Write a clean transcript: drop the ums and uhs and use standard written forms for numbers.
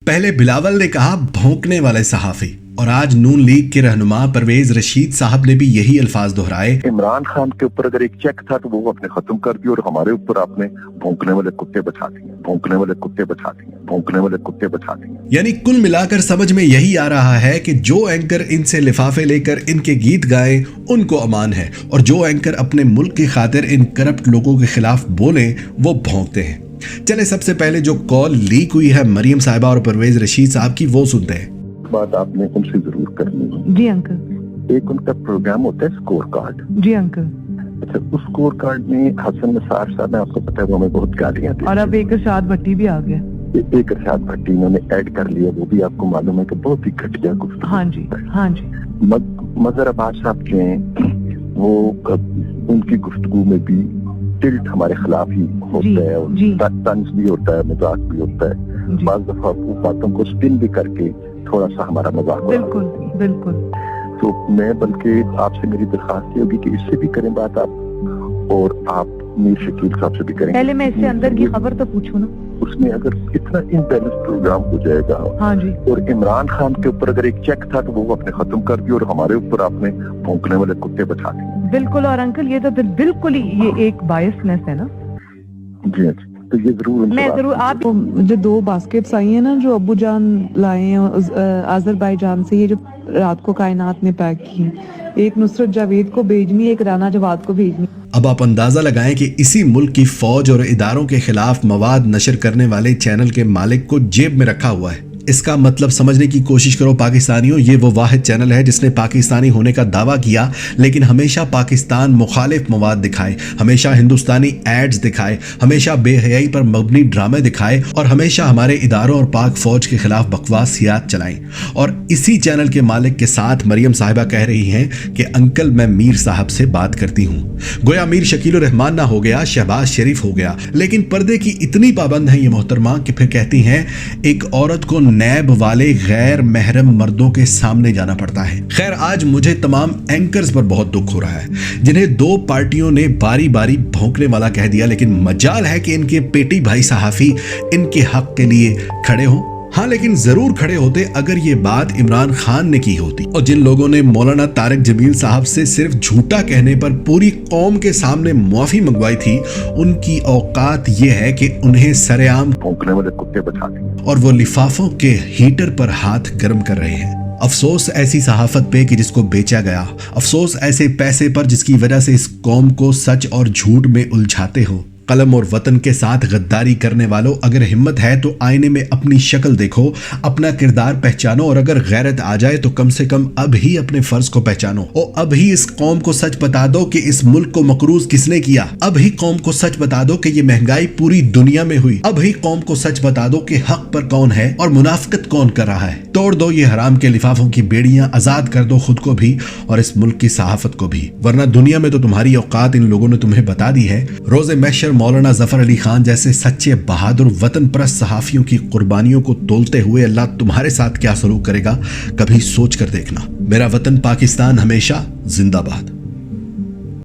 पहले बिलावल ने कहा भौंकने वाले सहाफी, और आज नून लीग के रहनुमा परवेज रशीद साहब ने भी यही अल्फाज दोहराए। इमरान खान के ऊपर अगर एक चेक था तो वो आपने खत्म कर दिया और हमारे ऊपर आपने भौंकने वाले कुत्ते बैठा दिए, भौंकने वाले कुत्ते बैठा दिए, भौंकने वाले कुत्ते बैठा दिए। यानी कुल मिलाकर समझ में यही आ रहा है कि जो एंकर इनसे लिफाफे लेकर इनके गीत गाएं उनको अमान है, और जो एंकर अपने मुल्क की खातिर इन करप्ट लोगों के खिलाफ बोले वो भौंकते हैं। चले सबसे पहले जो कॉल लीक हुई है मरियम साहिबा और परवेज रशीद साहब की वो सुनते हैं। बात आपने उनसे जरूर करनी है। जी अंकल। एक उनका प्रोग्राम होता है स्कोर कार्ड। जी अंकल। अच्छा, उस स्कोर कार्ड में हसन निसार साहब ने, आपको पता है, वो हमें बहुत गालियां दी, और अब एक इरशाद भट्टी भी आ गया। एक इरशाद भट्टी इन्होंने ऐड कर लिया, वो भी आपको मालूम है कि बहुत ही घटिया गुफ्तगू। हाँ जी, हाँ जी। मजहर अब्बास साहब जो हैं वो उनकी गुफ्तगू में भी टिल्ट हमारे खिलाफ ही होता है, तंज भी होता है, मजाक भी होता है, बाज़ दफा बातों को स्पिन भी करके थोड़ा सा हमारा मजाक। बिल्कुल बिल्कुल। तो मैं बल्कि आपसे मेरी दरखास्त ये होगी कि इससे भी करें बात आप, और आप मीर शकील साहब से भी करें। पहले मैं इससे अंदर की खबर तो पूछूं ना। उसमें अगर इतना इम्बैलेंस प्रोग्राम हो जाएगा, हाँ जी, और इमरान खान के ऊपर अगर एक चेक था तो वो आपने खत्म कर दिया और हमारे ऊपर आपने भौंकने वाले कुत्ते बैठा दिए। बिल्कुल। और अंकल ये तो बिल्कुल ही ये एक बायसनेस है ना। जी हाँ, तो ये जरूर मैं जरूर आप जो 2 बास्केट्स आई हैं ना जो अब्बू जान लाए हैं अजरबैजान से, ये जो रात को कायनात ने पैक की हैं, एक नुसरत जावेद को भेजनी, एक राना जवाद को भेजनी। अब आप अंदाजा लगाएं कि इसी मुल्क की फौज और इदारों के खिलाफ मवाद नशर करने वाले चैनल के मालिक को जेब में रखा हुआ है। इसका मतलब समझने की कोशिश करो पाकिस्तानियों, ये वो वाहिद चैनल है जिसने पाकिस्तानी होने का दावा किया लेकिन हमेशा पाकिस्तान मुखालिफ मवाद दिखाए, हमेशा हिंदुस्तानी एड्स दिखाए, हमेशा बेहयाई पर मबनी ड्रामे दिखाए, और हमेशा हमारे इदारों और पाक फौज के खिलाफ बकवासियात चलाएं। और इसी चैनल के मालिक के साथ मरियम साहिबा कह रही हैं कि अंकल मैं मीर साहब से बात करती हूँ। गोया मीर शकील रहमान ना हो गया, शहबाज शरीफ हो गया। लेकिन पर्दे की इतनी पाबंद है ये मोहतरमा कि फिर कहती हैं एक औरत को नैब वाले गैर महरम मर्दों के सामने जाना पड़ता है। खैर आज मुझे तमाम एंकर्स पर बहुत दुख हो रहा है जिन्हें 2 पार्टियों ने बारी बारी भौंकने वाला कह दिया, लेकिन मजाल है कि इनके पेटी भाई सहाफी इनके हक के लिए खड़े हों। हाँ, लेकिन जरूर खड़े होते अगर ये बात इमरान खान ने की होती। और जिन लोगों ने मौलाना तारिक जमील साहब से सिर्फ झूठा कहने पर पूरी कौम के सामने मुआफी मंगवाई थी, उनकी औकात ये है कि उन्हें सरेआम भौंकने वाले कुत्ते बैठा दिए और वो लिफाफों के हीटर पर हाथ गर्म कर रहे हैं। अफसोस ऐसी सहाफत पे कि जिसको बेचा गया, अफसोस ऐसे पैसे पर जिसकी वजह से इस कौम को सच और झूठ में उलझाते हो। कलम और वतन के साथ गद्दारी करने वालों, अगर हिम्मत है तो आईने में अपनी शक्ल देखो, अपना किरदार पहचानो, और अगर गैरत आ जाए तो कम से कम अब ही अपने फर्ज को पहचानो, और अब ही इस कौम को सच बता दो कि इस मुल्क को मकरूज किसने किया। अब ही कौम को सच बता दो कि ये महंगाई पूरी दुनिया में हुई। अब ही कौम को सच बता दो कि हक पर कौन है और मुनाफिकत कौन कर रहा है। तोड़ दो ये हराम के लिफाफों की बेड़ियां, आजाद कर दो खुद को भी और इस मुल्क की सहाफत को भी, वरना दुनिया में तो तुम्हारी औकात इन लोगों ने तुम्हें बता दी है। रोज़े महशर मौलाना जफर अली खान जैसे सच्चे बहादुर वतन परस्त सहाफियों की कुर्बानियों को तोलते हुए अल्लाह तुम्हारे साथ क्या सलूक करेगा, कभी सोच कर देखना। मेरा वतन पाकिस्तान हमेशा जिंदाबाद।